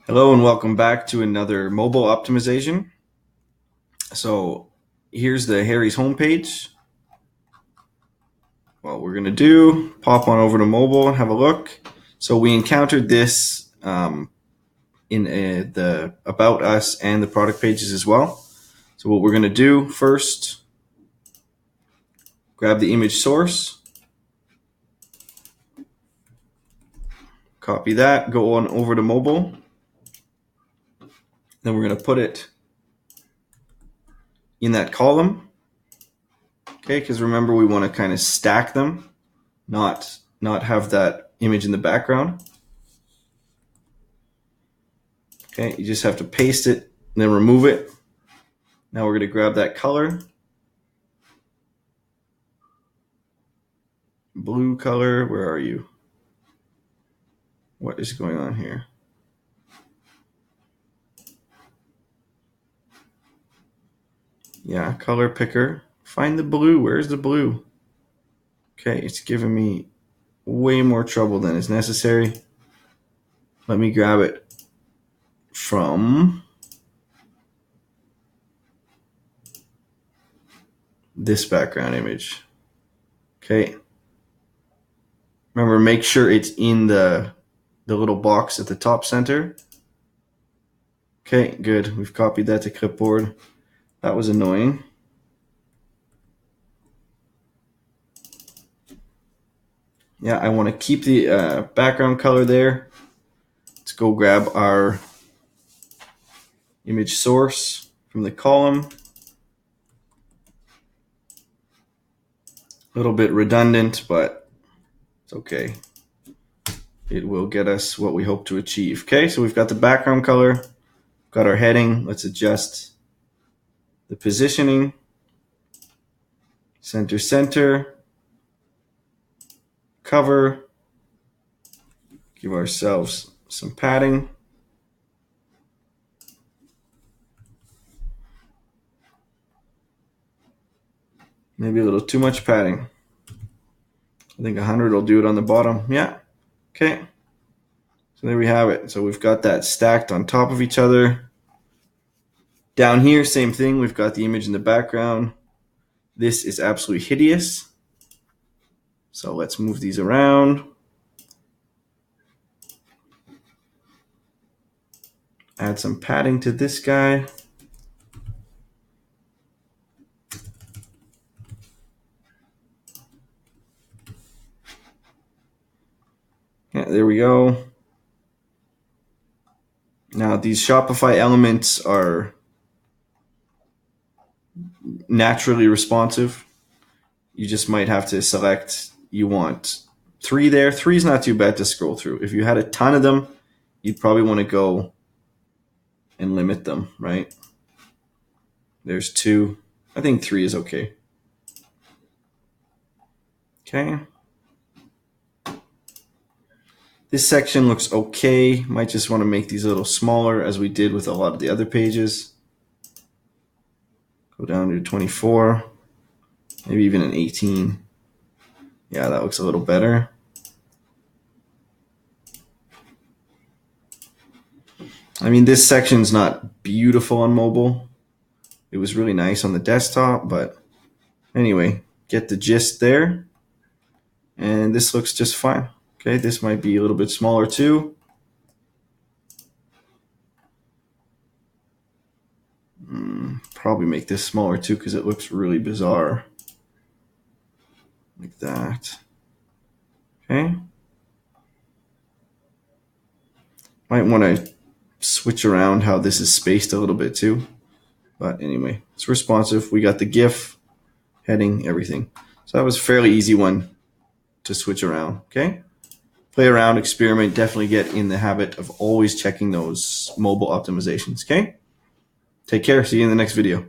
Hello and welcome back to another mobile optimization. So here's the Harry's homepage. What we're going to do, pop on over to mobile and have a look. So we encountered this in the About Us and the product pages as well. So what we're going to do first, grab the image source, copy that, go on over to mobile. Then we're going to put it in that column. Okay, because remember we want to kind of stack them, not have that image in the background. Okay, you just have to paste it and then remove it. Now we're going to grab that color, blue color. Where are you? What is going on here? Yeah, color picker. Find the blue. Where's the blue? Okay, it's giving me way more trouble than is necessary. Let me grab it from this background image. Okay. Remember, make sure it's in the little box at the top center. Okay, good. We've copied that to clipboard. That was annoying. Yeah, I want to keep the background color there. Let's go grab our image source from the column. A little bit redundant, but it's okay. It will get us what we hope to achieve. Okay, so we've got the background color, got our heading. Let's adjust the positioning. Center, cover. Give ourselves some padding. Maybe a little too much padding. I think 100 will do it on the bottom. Yeah. Okay. So there we have it. So we've got that stacked on top of each other. Down here, same thing. We've got the image in the background. This is absolutely hideous. So let's move these around. Add some padding to this guy. Yeah, there we go. Now these Shopify elements are naturally responsive. You just might have to select, you want 3 there. 3 is not too bad to scroll through. If you had a ton of them, you'd probably want to go and limit them, right? There's 2. I think 3 is okay. Okay. This section looks okay. Might just want to make these a little smaller as we did with a lot of the other pages. Go down to 24, maybe even an 18. Yeah, that looks a little better. I mean, this section's not beautiful on mobile. It was really nice on the desktop, but anyway, get the gist there. And this looks just fine. Okay, this might be a little bit smaller too. Probably make this smaller too because it looks really bizarre. Like that. Okay. Might want to switch around how this is spaced a little bit too. But anyway, it's responsive. We got the GIF, heading, everything. So that was a fairly easy one to switch around. Okay. Play around, experiment, definitely get in the habit of always checking those mobile optimizations. Okay. Take care. See you in the next video.